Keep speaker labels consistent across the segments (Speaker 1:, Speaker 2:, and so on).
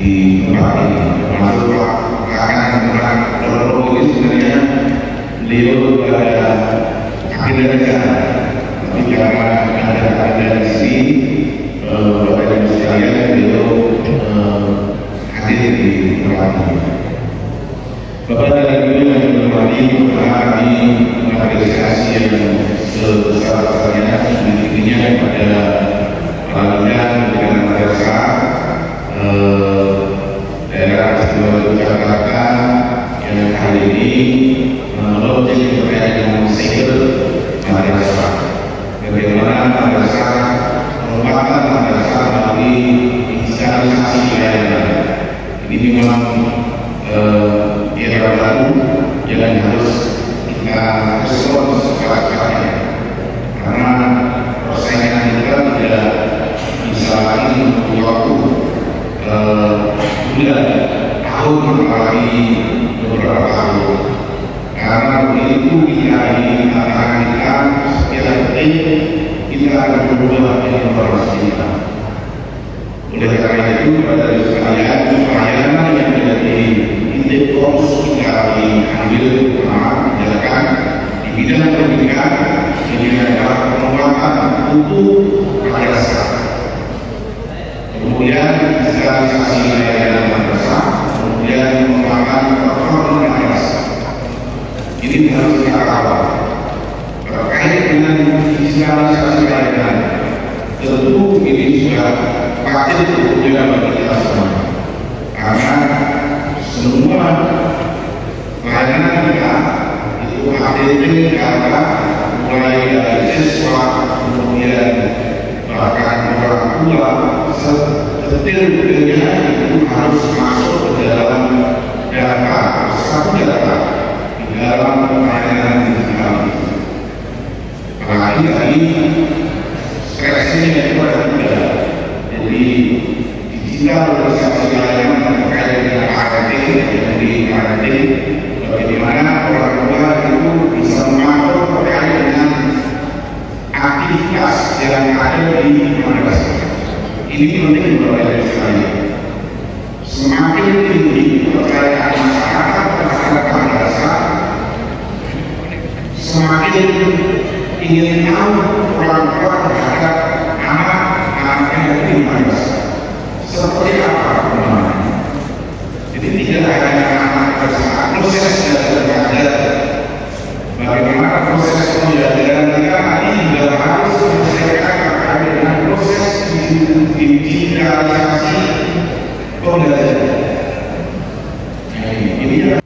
Speaker 1: di tempat ini, termasuk pelaksanaan kronologis sebenarnya beliau ada agendanya, tapi karena ada agenda di sini, Bapak Ibu sekalian, beliau hadir di tempat ini. Bapak dan Ibu yang berhormati, kami mengapresiasi yang sebesar-besarnya dimilikinya kepada pelayanan dengan madrasah daerah istimewa Jakarta yang kali ini meluncurkan terkait dengan segel madrasah. Bagaimana madrasah merupakan madrasah melalui digitalisasi layanan. Ini memang era baru yang harus kita respon secara karena persaingan kita tidak bisa lagi menunggu waktu bulan tahun apalagi beberapa tahun, karena begitu kita ingin tantangan kita sekian penting kita akan berubah informasi kita. Oleh karena itu pada sekalian pelayanan yang menjadi inti fokus kita diambil pertama dijalankan di bidang pendidikan. Ini adalah penguatan untuk madrasah, kemudian digitalisasi layanan madrasah, kemudian pengembangan performa madrasah. Ini harus kita kawal. Terkait dengan digitalisasi layanan, tentu ini sudah wajib juga bagi kita semua, karena semua layanan kita itu ADT karena mulai dari siswa, kemudian bahkan orang tua, setir itu harus masuk ke dalam data, satu data lagi stresnya itu ada tiga. Jadi digital organisasi layanan terkait dengan parenting, jadi parenting bagaimana orang tua itu bisa mengatur terkait dengan aktivitas yang ada di madrasah. Ini penting bagi sekali. Semakin tinggi kepercayaan masyarakat terhadap madrasah, semakin ingin tahu orang tua terhadap anak-anak yang ada di madrasah. Seperti apa perkembangannya? Jadi tidak hanya anak madrasah, proses belajar. Bagaimana proses pembelajaran kita ini juga harus diselesaikan terkait dengan proses digitalisasi pembelajaran. Ini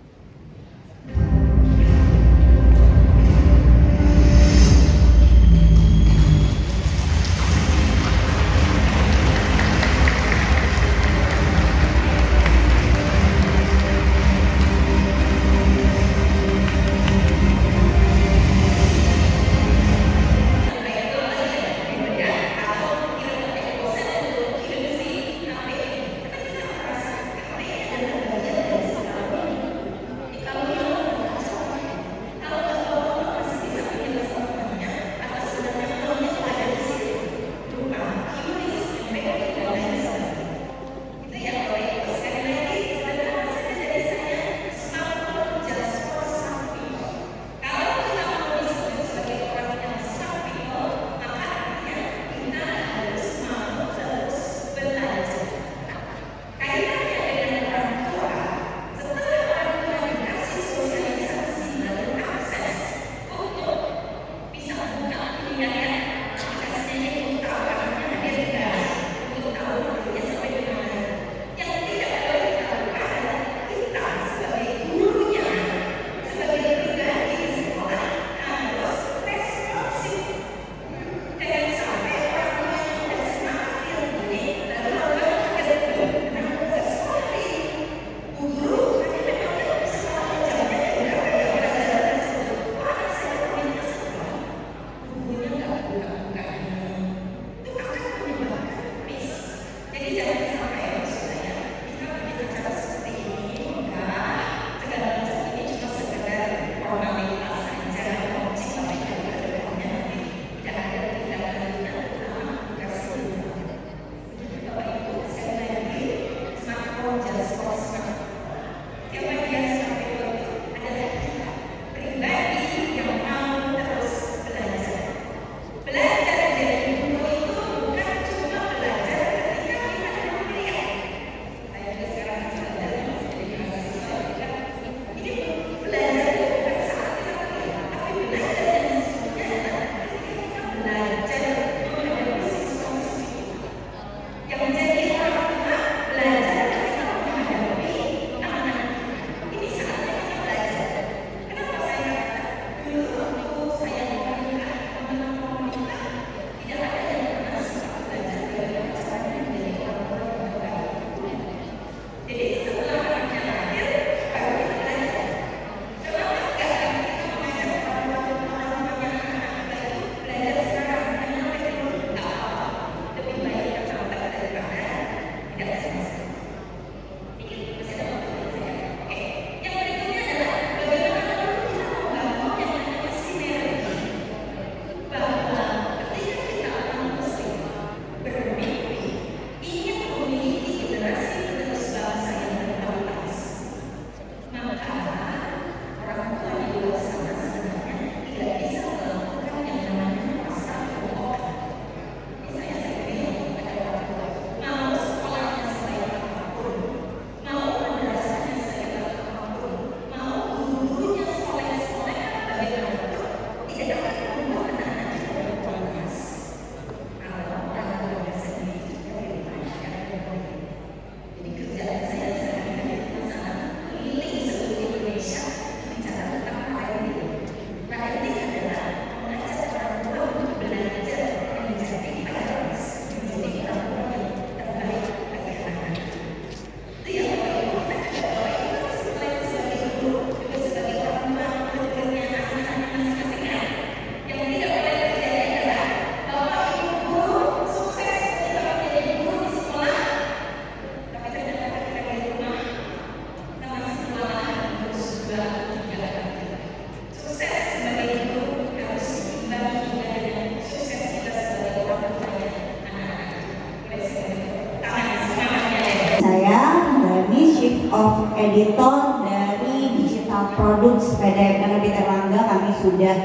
Speaker 2: editor dari Digital Product Sepeda Penerbit Erlangga. Kami sudah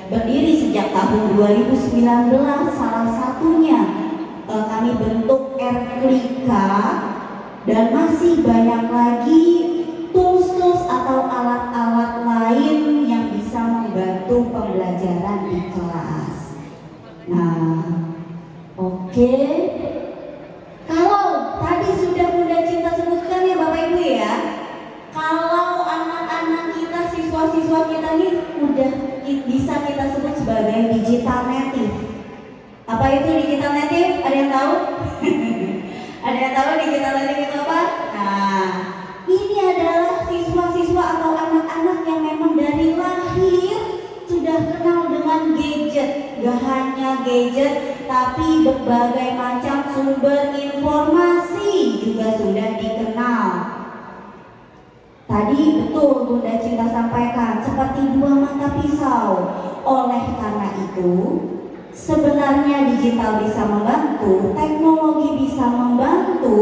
Speaker 2: berdiri sejak tahun 2019. Salah satunya kami bentuk Erklika, dan masih banyak lagi tools-tools atau alat-alat lain yang bisa membantu pembelajaran di kelas. Nah, oke. Kalau tadi sudah Bunda Cinta sebutkan ya Bapak Ibu ya, kalau anak-anak kita, siswa-siswa kita ini udah bisa kita sebut sebagai digital native. Apa itu digital native? Ada yang tahu? Ada yang tahu digital native itu apa? Nah, ini adalah siswa-siswa atau anak-anak yang memang dari lahir sudah kenal dengan gadget. Gak hanya gadget, tapi berbagai macam sumber informasi juga sudah dikenal. Tadi betul Bunda Cinta sampaikan, seperti dua mata pisau. Oleh karena itu, sebenarnya digital bisa membantu, teknologi bisa membantu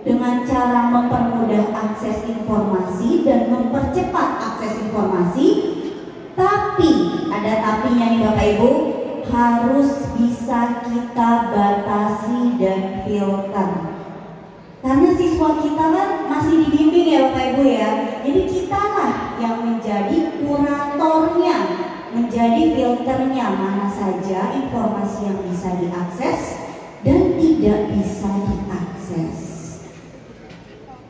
Speaker 2: dengan cara mempermudah akses informasi dan mempercepat akses informasi. Tapi, ada tapinya nih Bapak Ibu, harus bisa kita batasi dan filter. Karena siswa kita kan masih dibimbing ya Bapak Ibu ya. Jadi kitalah yang menjadi kuratornya, menjadi filternya, mana saja informasi yang bisa diakses dan tidak bisa diakses.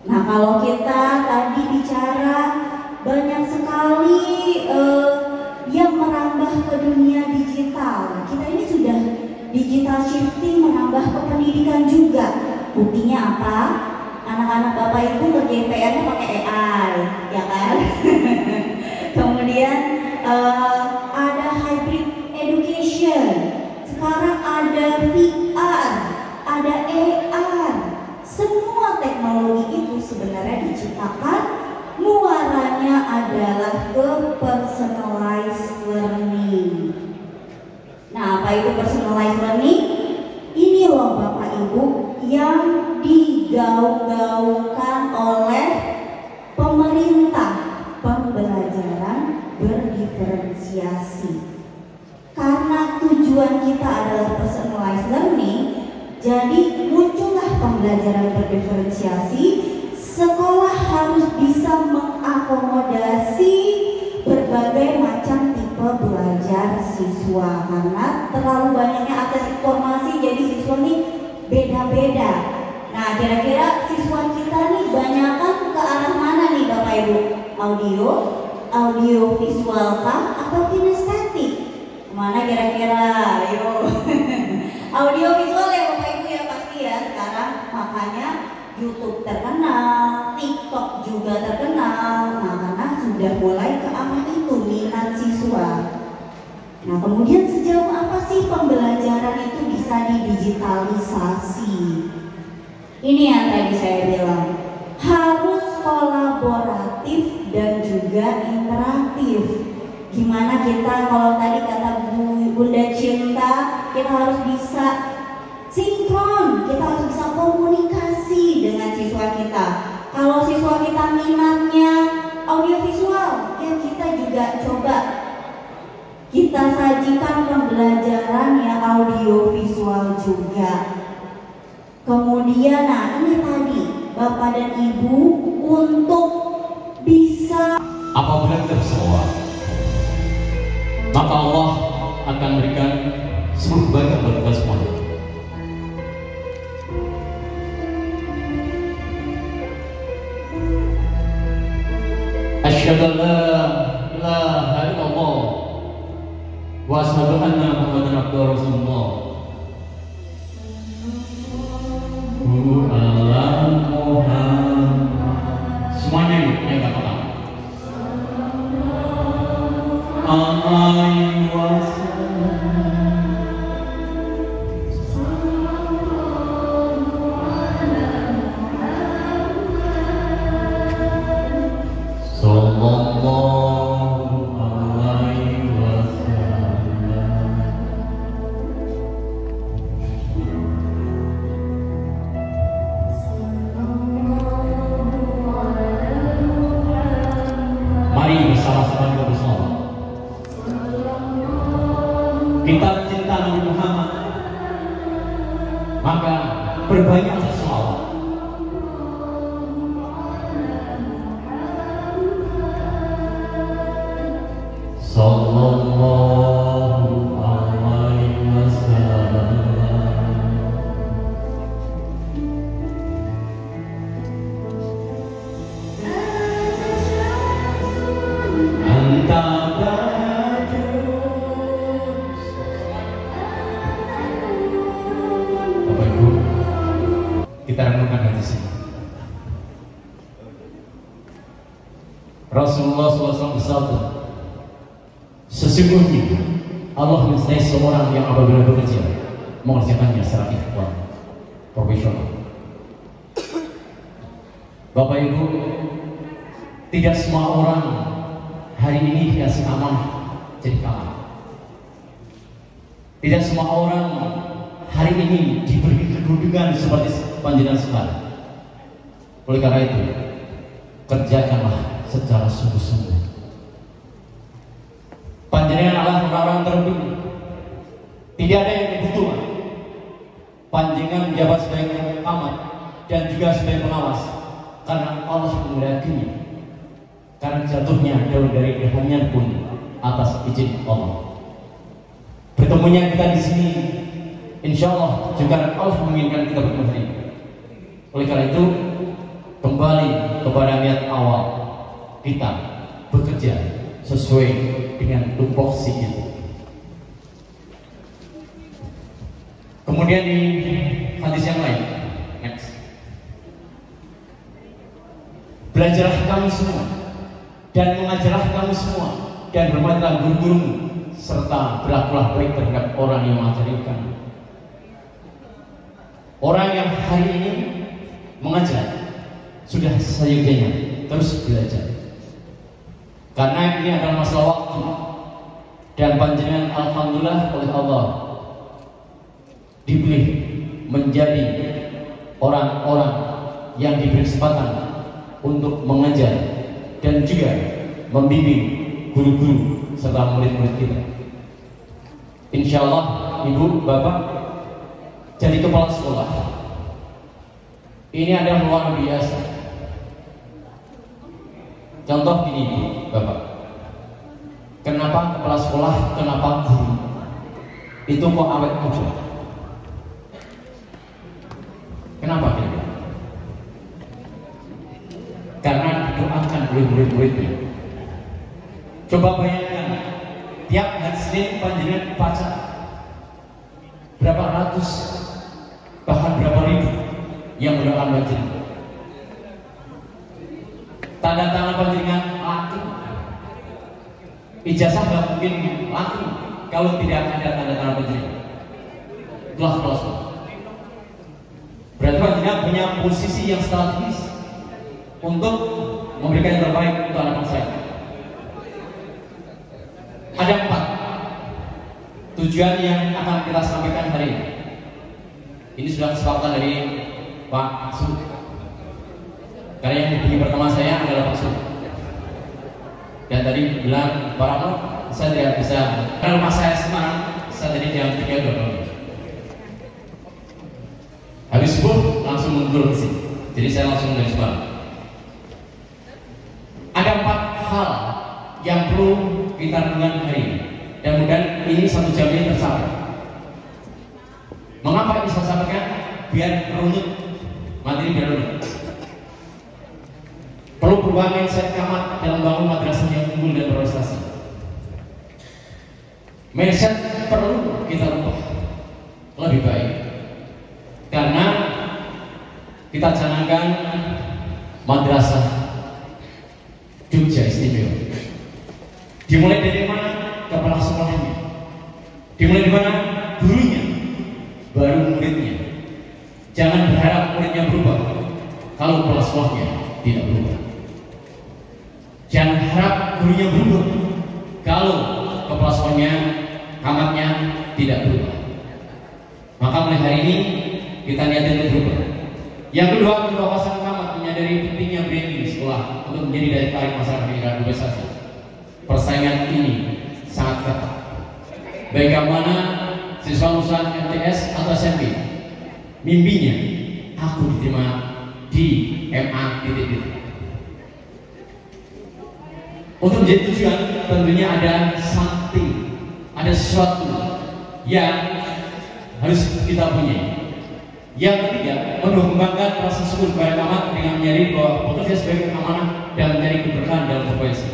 Speaker 2: Nah, kalau kita tadi bicara banyak sekali yang merambah ke dunia digital. Kita ini sudah digital shifting merambah ke pendidikan juga. Buktinya apa? Anak-anak Bapak Ibu ngerjain PR-nya pakai AI, ya kan? Kemudian ada hybrid education. Sekarang ada VR, ada AR. Semua teknologi itu sebenarnya diciptakan muaranya adalah ke personalized learning. Nah, apa itu personalized learning? Ini loh Bapak Ibu yang digaung-gaungkan oleh pemerintah, pembelajaran berdiferensiasi. Karena tujuan kita adalah personalized learning, jadi muncullah pembelajaran berdiferensiasi. Sekolah harus bisa mengakomodasi berbagai macam tipe belajar siswa, karena terlalu banyaknya akses informasi, jadi siswa nih beda-beda. Nah, kira-kira siswa kita nih banyakan ke arah mana nih Bapak Ibu? Audio visual kah atau kinestetik? Kemana kira-kira? Ayo. Audio visual ya Bapak Ibu ya, pasti ya sekarang. Makanya YouTube terkenal, TikTok juga terkenal. Nah, karena sudah mulai ke arah itu minat siswa. Nah, kemudian sejauh apa sih pembelajaran itu bisa didigitalisasi? Ini yang tadi saya bilang, harus kolaboratif dan juga interaktif. Gimana kita, kalau tadi kata Bunda Cinta, kita harus bisa sinkron, kita harus bisa komunikasi dengan siswa kita. Kalau siswa kita minatnya audiovisual, ya kita juga coba kita sajikan pembelajaran yang audiovisual juga. Kemudian, nah ini tadi Bapak dan Ibu untuk bisa,
Speaker 3: apabila kita bersoal, maka Allah akan berikan seluruh bagian buat kita semua. Asyhadu an la ilaha illallah wa asyhadu anna Muhammadan abduhu wa rasulullah. Semuanya yuk, yang gak apa-apa. sama-sama kita bersolawat. Kita cinta Nabi Muhammad, maka perbanyaklah sholawat. Sallallahu alaihi wasallam. Anta Bapak Ibu, kita renungkan dari sini. Rasulullah SAW bersabda, sesungguhnya Allah mencintai seorang yang apabila bekerja mengerjakannya secara ikhlas, profesional. Bapak Ibu, tidak semua orang hari ini dikasih amanah jadi kalah. Tidak semua orang hari ini diberi kedudukan seperti panjenengan sekarang. Oleh karena itu, kerjakanlah secara sungguh-sungguh. Panjenengan adalah orang-orang terpilih. Tidak ada yang dibutuhkan. Panjenengan menjabat sebagai amat dan juga sebagai pengawas karena Allah menghendaki. Karena jatuhnya daun dari dahannya pun atas izin Allah. Bertemunya kita di sini, insya Allah juga Allah menginginkan kita bertemu hari ini. Oleh karena itu, kembali kepada niat awal kita bekerja sesuai dengan tupoksi itu. Kemudian di hadis yang lain, next. Belajarlah kamu semua dan mengajarlah kamu semua dan hormatilah guru-gurumu serta berlakulah baik terhadap orang yang mengajari kamu. Orang yang hari ini mengajar sudah seyogyanya terus belajar, karena ini adalah masalah waktu dan panjenengan alhamdulillah oleh Allah dipilih menjadi orang-orang yang diberi kesempatan untuk mengajar dan juga membimbing guru-guru serta murid-murid kita. Insya Allah Ibu, Bapak, jadi kepala sekolah ini adalah luar biasa. Contoh gini Ibu, Bapak, kenapa kepala sekolah, kenapa guru itu kok awet muda? Kenapa kira-kira? Karena didoakan oleh murid-muridnya. Coba bayangkan, tiap hari Senin panjenengan baca berapa ratus, bahkan berapa ribu yang mendoakan panjenengan. Tanda tangan panjenengan laku, ijazah nggak mungkin laku kalau tidak ada tanda tangan panjenengan. Kelas. Berarti panjenengan punya posisi yang strategis untuk memberikan yang terbaik untuk anak bangsa. Ada 4 tujuan yang akan kita sampaikan hari ini. Ini sudah kesepakatan dari Pak Su. Karena yang hubungi pertama saya adalah Pak Su. Dan tadi bilang Pak Rahmat, saya tidak bisa, karena rumah saya Semarang, saya tadi jam 3 udah bangun. Habis subuh langsung mundur ke sini. Jadi saya langsung dari Semarang. Ada 4 hal yang perlu kita renungkan hari ini, dan mudah-mudahan ini 1 jam ini tercapai. Mengapa ini saya sampaikan? Biar runut, materi biar runut. Perlu perubahan mindset kamat dalam bangun madrasah yang unggul dan berprestasi. Mindset perlu kita ubah lebih baik, karena kita canangkan madrasah Jogja Istimewa. Dimulai dari mana? Kepala sekolahnya. Dimulai dari mana? Gurunya, baru muridnya. Jangan berharap muridnya berubah kalau kepala sekolahnya tidak berubah. Jangan harap gurunya berubah kalau kepala sekolahnya, kamatnya tidak berubah. Maka mulai hari ini kita niatin untuk berubah. Yang kedua, kawasan kamat menyadari pentingnya branding di sekolah untuk menjadi daya tarik masyarakat di era globalisasi. persaingan ini sangat ketat. Bagaimana siswa usaha MTS atau SMP mimpinya aku diterima di MA titik-titik. Untuk menjadi tujuan tentunya ada something, ada sesuatu yang harus kita punya. Yang ketiga, mengembangkan rasa syukur kepada amat dengan menyadari bahwa bekerja sebagai amanah dan mencari keberkahan dalam profesi.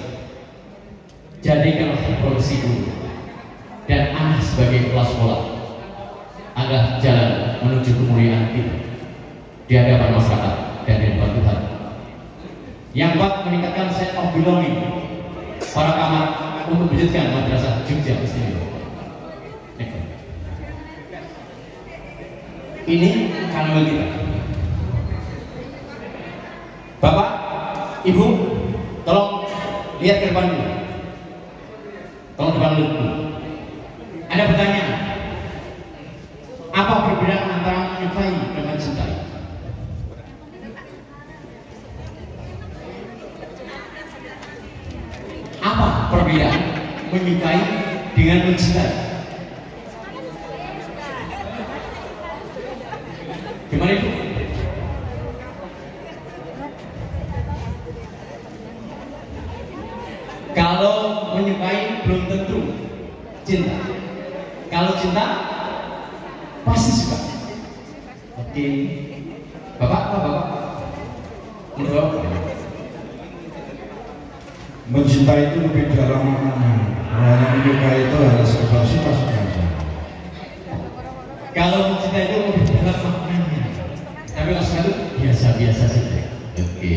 Speaker 3: Jadikanlah profesi guru dan anak sebagai kepala sekolah adalah jalan menuju kemuliaan kita di hadapan masyarakat dan di hadapan Tuhan. Yang keempat, meningkatkan sense of belonging para kamar untuk mewujudkan madrasah Jogja Istimewa. Ini kanal kita. Bapak, Ibu, tolong lihat ke depan dulu. Tolong depan dulu. Ada pertanyaan. Apa perbedaan antara menyukai dan mencintai? Apa perbedaan menyukai dengan mencintai? Gimana itu? Kalau menyukai belum tentu cinta. Kalau cinta pasti suka. Oke. Bapak, menurut
Speaker 4: mencintai itu lebih dalam maknanya. Hanya menyukai itu harus suka saja.
Speaker 3: Kalau mencintai itu lebih dalam maknanya. Tapi kalau suka itu biasa-biasa saja. Oke.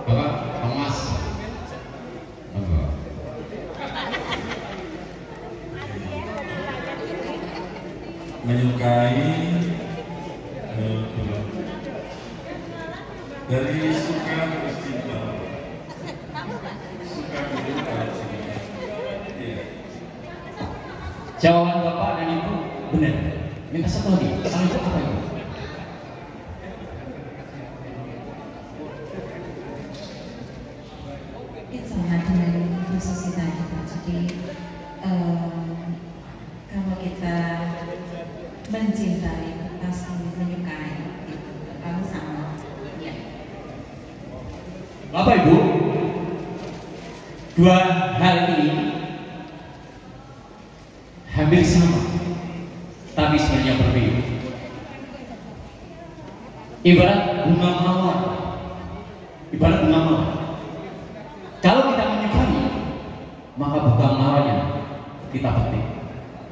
Speaker 3: Bapak, Mas.
Speaker 4: Menyukai dari suka terus cinta. Suka cinta.
Speaker 3: Jawaban Bapak dan Ibu benar. Minta satu lagi. Kalau itu apa itu?
Speaker 5: Sama dengan proses kita gitu. Jadi kalau kita mencintai pasti menyukai gitu. Kalau sama ya.
Speaker 3: Bapak Ibu, dua hal ini hampir sama, tapi sebenarnya berbeda. Ibarat bunga mawar. Kalau kita menyukai, maka bunga mawarnya kita petik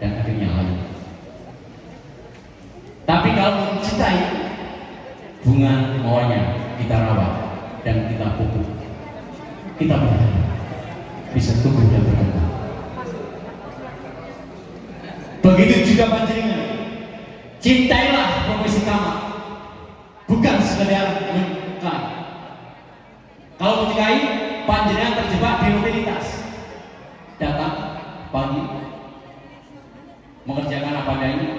Speaker 3: dan akhirnya layu. Tapi kalau mencintai, bunga mawarnya kita rawat dan kita pupuk, kita berharap bisa tumbuh dan berkembang. Begitu juga panjenengan, cintailah profesi kamar, bukan sekedar menyukai. Kalau menyukai, panjenengan terjebak di rutinitas. Datang pagi, mengerjakan apa adanya.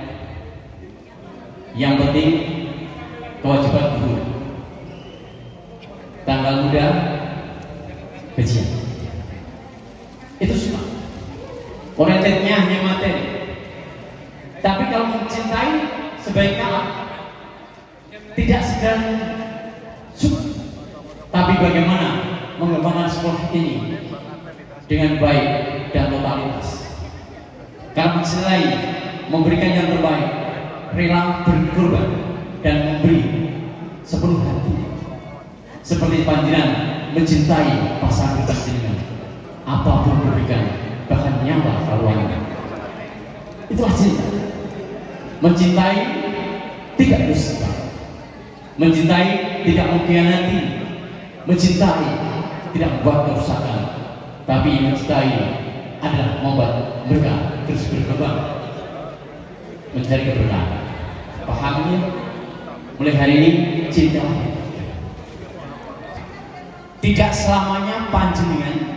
Speaker 3: Yang penting kewajiban guru. Tanggal muda, gajian. Itu suka. Orientednya hanya materi. Tapi kalau mencintai sebaiknya tidak sekedar suka, tapi bagaimana mengembangkan sekolah ini dengan baik dan totalitas. Karena mencintai, memberikan yang terbaik, rela berkorban dan memberi sepenuh hati. Seperti panjenengan mencintai pasangan panjenengan, apapun berikan, bahkan nyawa taruhannya. Itulah cinta. Mencintai tidak dusta, mencintai tidak mengkhianati, mencintai tidak membuat kerusakan, tapi mencintai adalah membuat mereka terus berkembang, mencari keberkahan. Pahamnya mulai hari ini cinta. Tidak selamanya panjenengan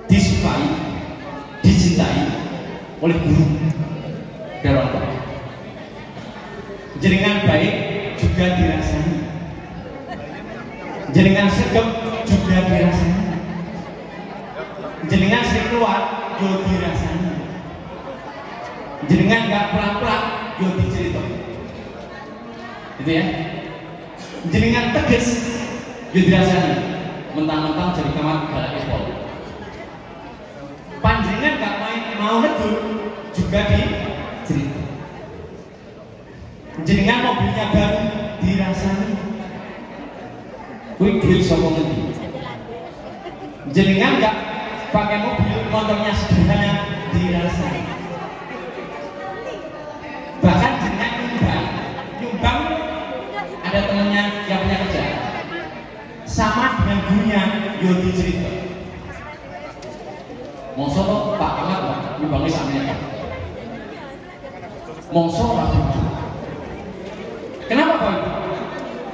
Speaker 3: disukai, dicintai oleh guru dan orang tua. Jenengan baik juga dirasani, jenengan sergap juga dirasani.
Speaker 6: keluar, yo dirasani. Jenengan nggak pelan-pelan, yo dicerita. Gitu ya. Jenengan tegas, yo dirasani. Mentang-mentang jadi kamar galak ekspor. Panjenengan nggak mau negur, juga dicerita. Jenengan mobilnya baru dirasani. Kuwi duit sapa ngendi? Jenengan nggak pakai mobil, motornya sederhana dirasani. Bahkan jenengan nyumbang ada temennya yang punya kerja sama dengan gurunya yo dicerita. Mongso kok Pak Ahmad nyumbangnya sampeyan. Mongso ora butuh. Kenapa Pak?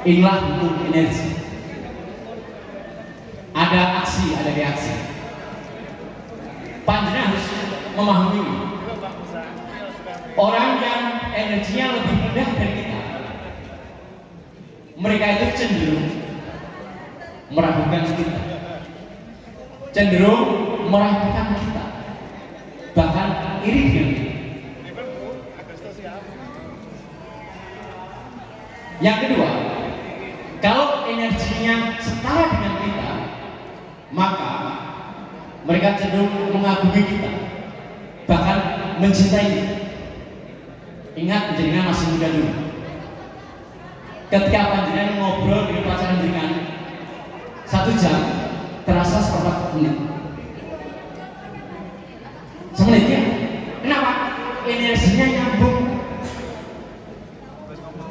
Speaker 6: Inilah bentuk energi. Ada aksi, ada reaksi. Panjenengan harus memahami orang yang energinya lebih rendah dari kita, mereka itu cenderung meragukan kita, cenderung meragukan kita, bahkan iri dengan kita. Yang kedua, kalau energinya setara dengan kita, maka mereka cenderung mengagumi kita, bahkan mencintai kita. Ingat, jenengan masih muda dulu. Ketika panjenengan ngobrol dengan pasangan jenengan 1 jam, terasa seperempat menit. Semenitnya. Kenapa? Energinya nyambung.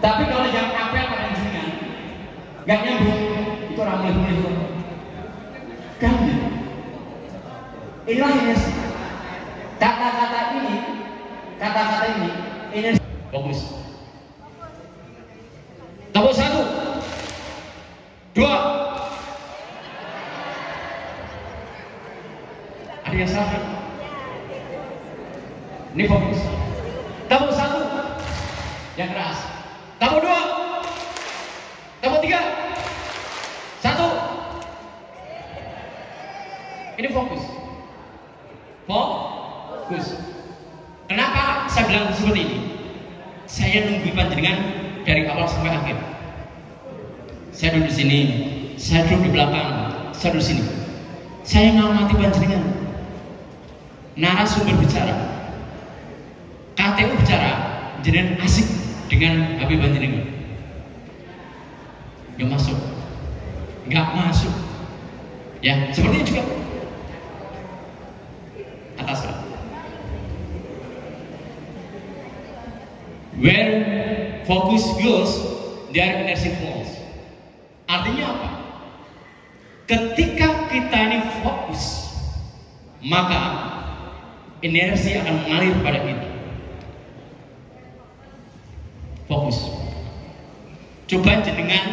Speaker 6: Tapi kalau yang apel pada jenengan nggak nyambung, itu orang mulai-mulai. Kan? Inilah energi. Kata-kata ini energi. Fokus. Tepuk 1, 2. Ada yang salah? Ini fokus. Tepuk 1, yang keras. Tepuk 2, tepuk 3, 1. Ini fokus. Fokus. Kenapa saya bilang seperti ini? Saya nunggu panjenengan dari awal sampai akhir. Saya duduk di sini, saya duduk di belakang, saya duduk di sini. Saya ngamati panjenengan. Narasumber bicara, KTU bicara, jenengan asik dengan HP panjenengan. Nggak masuk, nggak masuk. Ya, seperti itu juga. Atas. Where focus goes, there energy flows. Artinya apa? Ketika kita ini fokus, maka energi akan mengalir pada kita. Fokus. Coba jenengan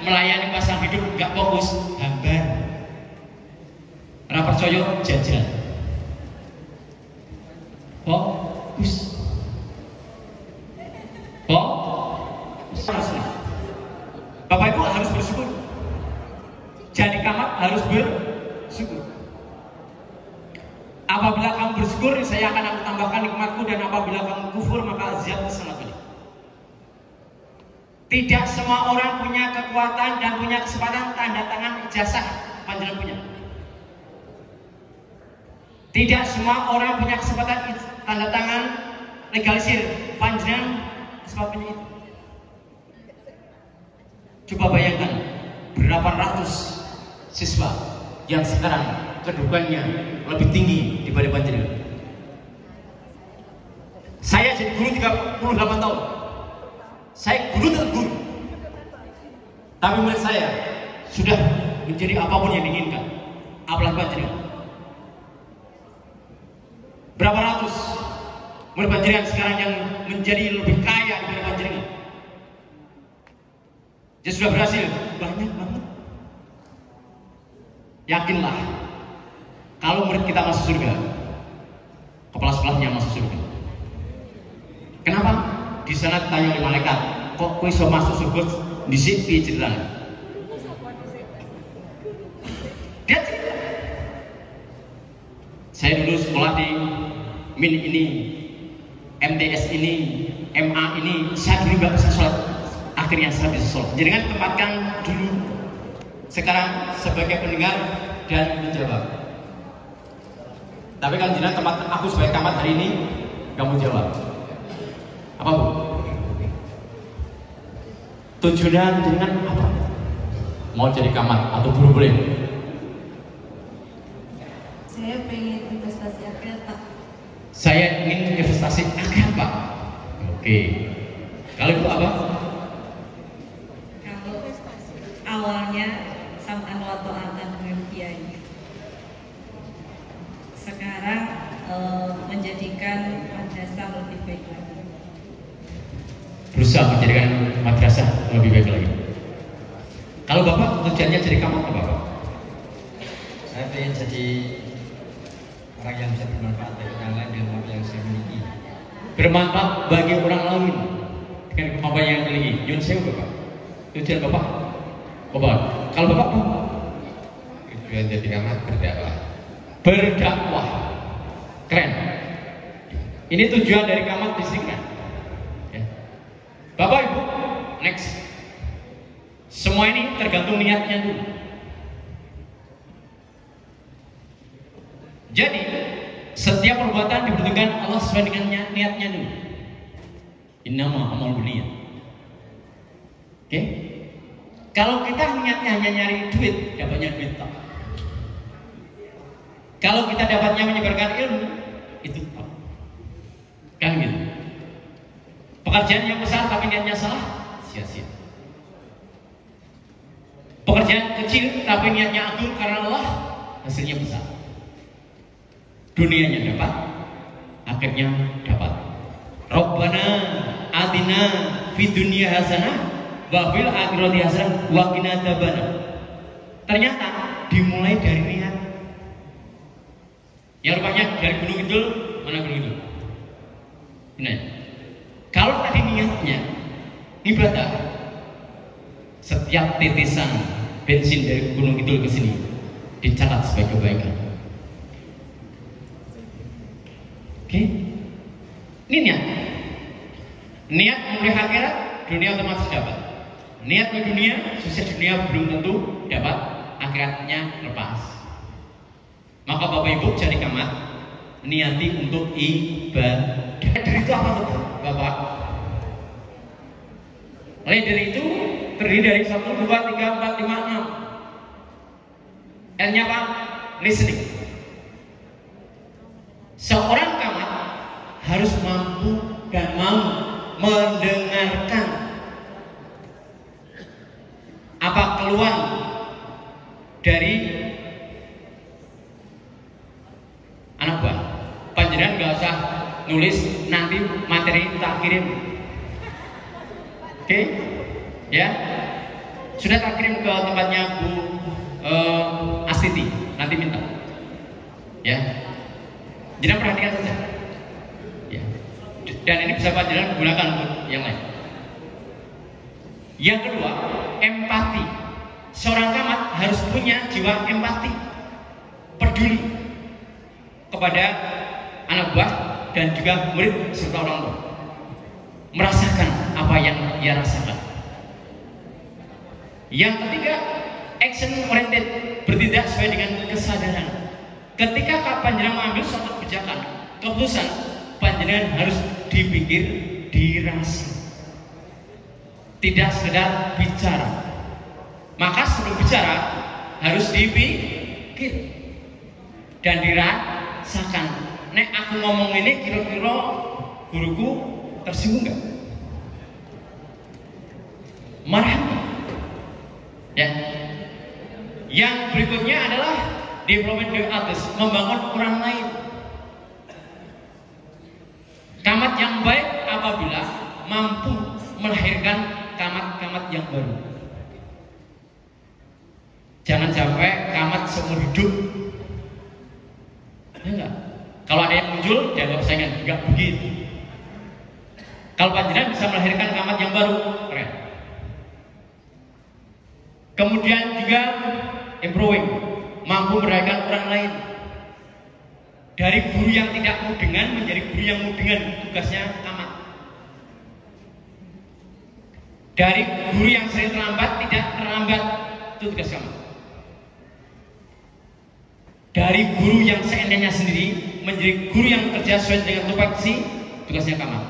Speaker 6: melayani pasangan hidup nggak fokus, hambar. Ra percaya jajan. Fokus. Bapak Ibu harus bersyukur. Jadi kamat harus bersyukur. Apabila kamu bersyukur, saya akan aku tambahkan nikmatku, dan apabila kamu kufur, maka azabku sangat pedih. Tidak semua orang punya kekuatan dan punya kesempatan tanda tangan ijazah panjenengan punya. Tidak semua orang punya kesempatan tanda tangan legalisir panjenengan kesempatan itu. Coba bayangkan berapa ratus siswa yang sekarang kedudukannya lebih tinggi dibanding panjenengan. Saya jadi guru 38 tahun. Saya guru tetap guru. Tapi murid saya sudah menjadi apapun yang diinginkan. Apalagi panjenengan. Berapa ratus murid panjenengan sekarang yang menjadi lebih kaya dibanding panjenengan? Dia sudah berhasil, banyak banget. Yakinlah, kalau murid kita masuk surga, kepala sekolahnya masuk surga. Kenapa? Di sana ditanya oleh malaikat, kok kowe iso masuk surga dhisik piye ceritane? Dia cerita. Saya dulu sekolah di MIN ini, MTS ini, MA ini, saya dulu nggak bisa sholat. Akhirnya saya bisa sholat. Jadi kan tempatkan dulu. Sekarang sebagai pendengar dan menjawab. Tapi kalau jenengan tempat aku sebagai camat hari ini, kamu jawab. Apa Bu? Tujuan dengan apa? Mau jadi camat atau guru boleh?
Speaker 5: Saya pengen investasi akhirat, Pak.
Speaker 6: Saya ingin investasi akhirat, Pak. Oke. Kalau Ibu apa?
Speaker 5: Kalau awalnya sam'an wa ta'atan dengan kiai. Sekarang menjadikan madrasah lebih baik lagi.
Speaker 6: Berusaha menjadikan madrasah lebih baik lagi. Kalau Bapak tujuannya jadi camat apa Bapak?
Speaker 3: Saya ingin jadi orang yang bisa bermanfaat bagi orang lain dengan apa yang saya miliki.
Speaker 6: Bermanfaat bagi orang lain dengan kemampuan yang dimiliki. Yun sewu Bapak. Tujuan Bapak? Bapak. Kalau Bapak apa?
Speaker 1: Tujuan jadi camat berdakwah.
Speaker 6: Berdakwah. Keren. Ini tujuan dari camat di sini kan? Ya. Bapak Ibu, next. Semua ini tergantung niatnya dulu. Jadi setiap perbuatan dibutuhkan Allah sesuai dengan niatnya dulu. Innama amal buniyat. Oke? Kalau kita niatnya hanya nyari duit, dapatnya duit tak. Kalau kita dapatnya menyebarkan ilmu, itu tak. Kan gitu. Pekerjaan yang besar tapi niatnya salah, sia-sia. Pekerjaan kecil tapi niatnya agung karena Allah, hasilnya besar. Dunianya dapat, akhirnya dapat. Rabbana atina fid dunya hasanah wa fil akhirati hasanah wa qina adzabannar. Ternyata dimulai dari niat. Yang rupanya dari Gunung Kidul, mana Gunung Kidul? Nah, kalau tadi niatnya ibadah, setiap tetesan bensin dari Gunung Kidul ke sini dicatat sebagai kebaikan. Oke? Ini niat. Niat memulai akhirat, dunia otomatis dapat. Niat di dunia, sukses dunia belum tentu dapat, akhiratnya lepas. Maka Bapak Ibu jadi camat, niati untuk ibadah. Dari itu apa betul, Bapak? Leader itu terdiri dari 1, 2, 3, 4, 5, 6. L-nya apa? Listening. Seorang camat harus mampu dan mau mendengarkan apa keluhan dari anak buah. Panjenengan nggak usah nulis, nanti materi tak kirim. Oke? Ya, sudah tak kirim ke tempatnya Bu Astiti, nanti minta. Ya, jangan perhatikan saja. Ya. Dan ini bisa panjenengan gunakan untuk yang lain. Yang kedua, empati. Seorang camat harus punya jiwa empati, peduli kepada anak buah dan juga murid serta orang tua, merasakan apa yang ia rasakan. Yang ketiga, action oriented, bertindak sesuai dengan kesadaran. Ketika panjenengan mengambil suatu kebijakan, keputusan, panjenengan harus dipikir, dirasa, tidak sekedar bicara. Maka sebelum bicara harus dipikir dan dirasakan. Nek aku ngomong ini kira-kira guruku tersinggung nggak? Marah? Ya. Yang berikutnya adalah development the others, membangun orang lain. Camat yang baik apabila mampu melahirkan camat-camat yang baru. Jangan sampai camat seumur hidup. Enggak. Kalau ada yang muncul, dianggap saingan. Enggak begitu. Kalau panjenengan bisa melahirkan camat yang baru, keren. Kemudian juga improving, mampu melahirkan orang lain. Dari guru yang tidak mudengan menjadi guru yang mudengan, tugasnya camat. Dari guru yang sering terlambat tidak terlambat, itu tugas camat. Dari guru yang seenaknya sendiri menjadi guru yang kerja sesuai dengan tupoksi, tugasnya camat.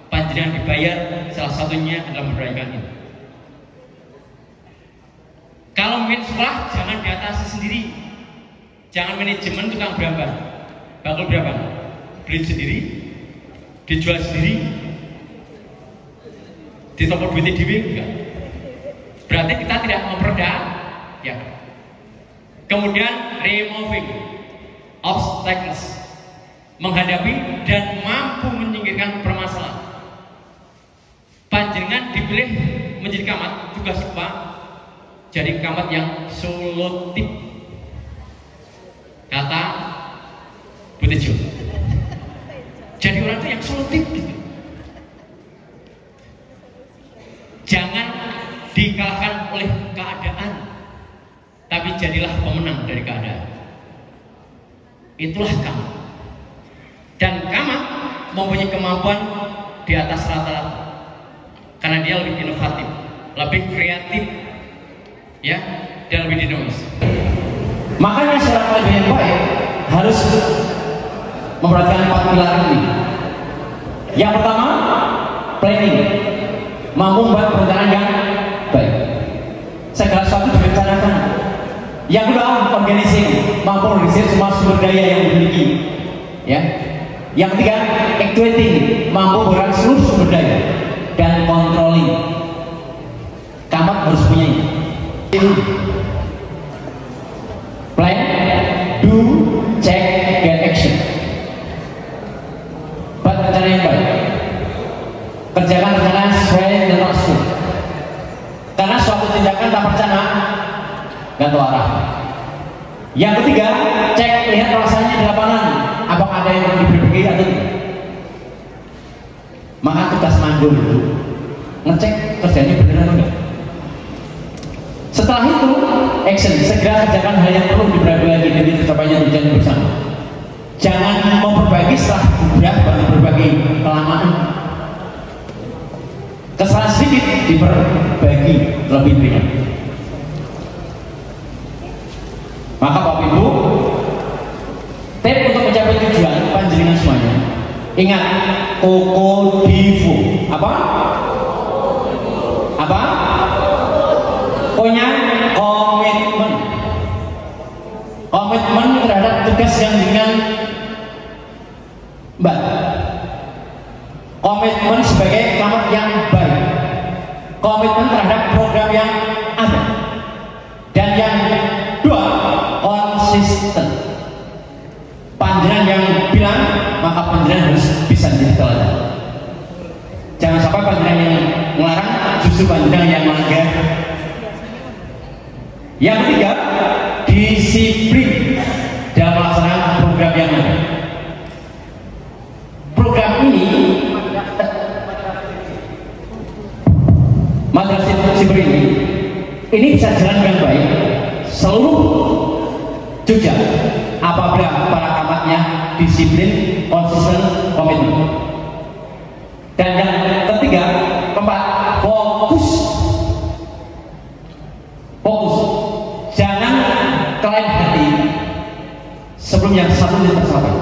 Speaker 6: Panjenengan dibayar, salah satunya adalah memberdayakan ini. Kalau memimpin sekolah jangan diatasi sendiri, jangan manajemen tukang berambang, bakul berambang, beli sendiri, dijual sendiri, ditopor duitnya dewe, enggak. Berarti kita tidak memperdah, ya. Kemudian removing obstacles, menghadapi dan mampu menyingkirkan permasalahan. Panjenengan dipilih menjadi camat, tugas apa? Jadi camat yang solutif. Kata Butejo. Jadi orang itu yang solutif gitu. Jangan dikalahkan oleh keadaan, tapi jadilah pemenang dari keadaan. Itulah camat. Dan camat mempunyai kemampuan di atas rata-rata, karena dia lebih inovatif, lebih kreatif, ya, dan lebih dinamis.
Speaker 3: Makanya seorang pemimpin yang baik harus memperhatikan 4 pilar ini. Yang pertama, planning, mampu membuat perencanaan yang baik. Segala sesuatu direncanakan. Yang kedua, organizing, mampu mengorganisir semua sumber daya yang dimiliki. Ya. Yang ketiga, actuating, mampu menggerakkan seluruh sumber daya. Dan controlling, camat harus punya ini. Plan, do, check, get action. Buat rencana yang baik. Kerjakan rencana sesuai dan langsung. Karena suatu tindakan tanpa rencana nggak tahu arah. Yang ketiga, cek, lihat rasanya di lapangan, apakah ada yang perlu diperbaiki atau tidak. Maka tugas mandul itu ngecek kerjanya benar atau enggak. Setelah itu, action, segera kerjakan hal yang perlu diperbaiki lagi demi tercapainya tujuan bersama. Jangan memperbaiki setelah sudah baru diperbaiki, kelamaan. Kesalahan sedikit diperbaiki lebih ringan. Maka Bapak Ibu, tips untuk mencapai tujuan panjenengan semuanya. Ingat, Kokodivo. Apa? Apa? Punya komitmen. Komitmen terhadap tugas yang dengan Mbak. Komitmen sebagai camat yang baik. Komitmen terhadap program yang ada. Dan yang kedua, konsisten. Panjenengan yang bilang, maka panjenengan harus bisa menjadi teladan. Jangan sampai panjenengan yang melarang, justru panjenengan yang melanggar. Yang ketiga, disiplin dalam melaksanakan program yang ada. Program ini, Madrasah Siber ini bisa jalan dengan baik seluruh Jogja apabila para camatnya disiplin, konsisten, komitmen. Dan yang ketiga, keempat, fokus. Fokus. Jangan kelain hati sebelum yang satu tercapai.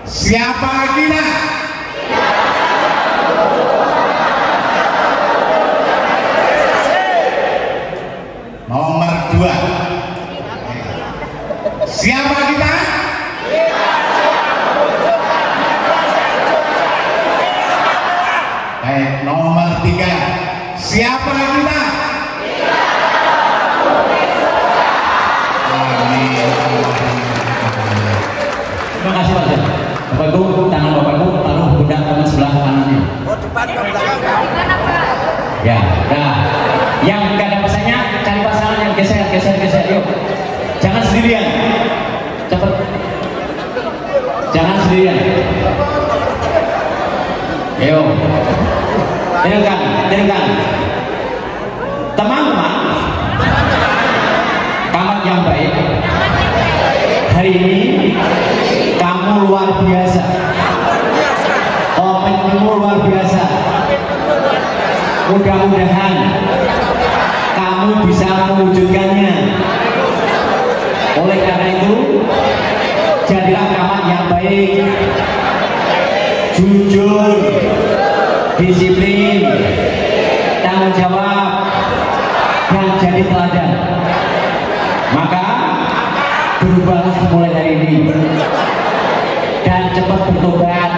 Speaker 1: Siapa kita? Nomor 2. Siapa kita? Baik, nomor 3. Siapa kita?
Speaker 3: Terima kasih Pak. Bapak Ibu, tangan Bapak Ibu taruh pundak tangan sebelah kanannya. Ya, nah, yang nggak ada pasangannya cari pasangan yang geser, yuk. Jangan sendirian, cepet. Jangan sendirian. Ayo, tirukan. Teman-teman, camat yang baik hari ini mudah-mudahan kamu bisa mewujudkannya. Oleh karena itu, jadilah kawan yang baik, jujur, disiplin, tanggung jawab, dan jadi teladan. Maka berubahlah mulai hari ini dan cepat bertobat.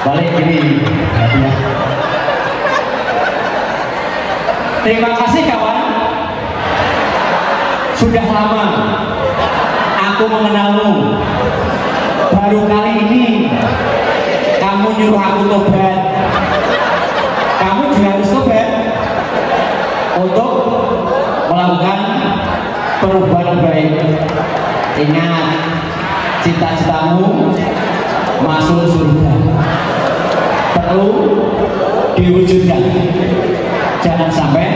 Speaker 3: Balik gini. Terima kasih kawan. Sudah lama aku mengenalmu. Baru kali ini kamu nyuruh aku tobat. Kamu juga harus tobat untuk melakukan perubahan baik. Ingat, cita-citamu masuk surga perlu diwujudkan. Jangan sampai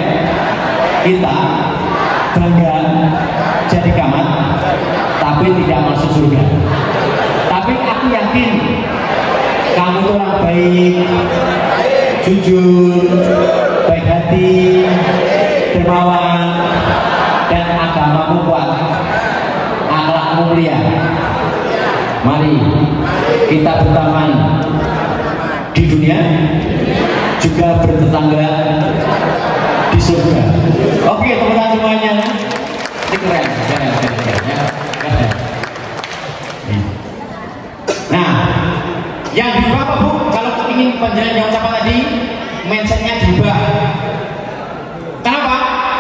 Speaker 3: kita bangga jadi kamat tapi tidak masuk surga. Tapi aku yakin kamu itu orang baik, jujur, baik hati, dermawan, dan agamamu kuat, akhlakmu mulia. Mari kita berteman di dunia, juga bertetangga di surga. Oke, teman-teman semuanya, ini keren, ya. Nah, yang dirubah apa Bu? Kalau ingin penjelasan yang ucapan tadi, mindsetnya dirubah. Kenapa?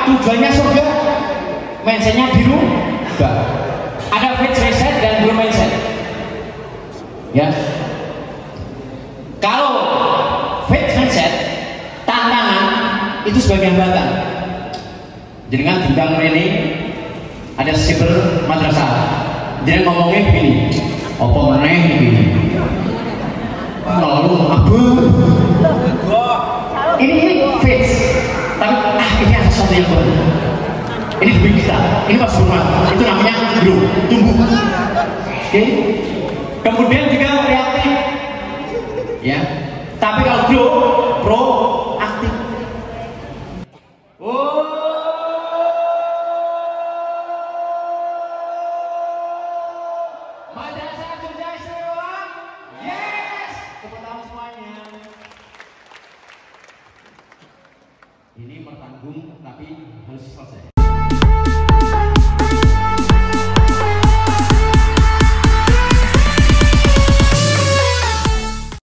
Speaker 3: Tujuannya surga, mindsetnya dirubah. Ada fixed mindset dan growth mindset. Ya. Kalau fixed mindset, tantangan itu sebagai hambatan. Jadi kan bidang ini ada siber madrasah. Jadi ngomongnya begini, apa meneh begini. Lalu abu. Ini fix. Tapi ini ada sesuatu yang baru. Ini lebih kita. Ini pas rumah. Itu namanya grow, tumbuh. Oke. Kemudian juga reaktif. Ya. Tapi kalau grow, proaktif. Oh. Madrasah Jogja Istimewa. Yes. Tepuk tangan semuanya. Ini bertanggung tapi harus selesai.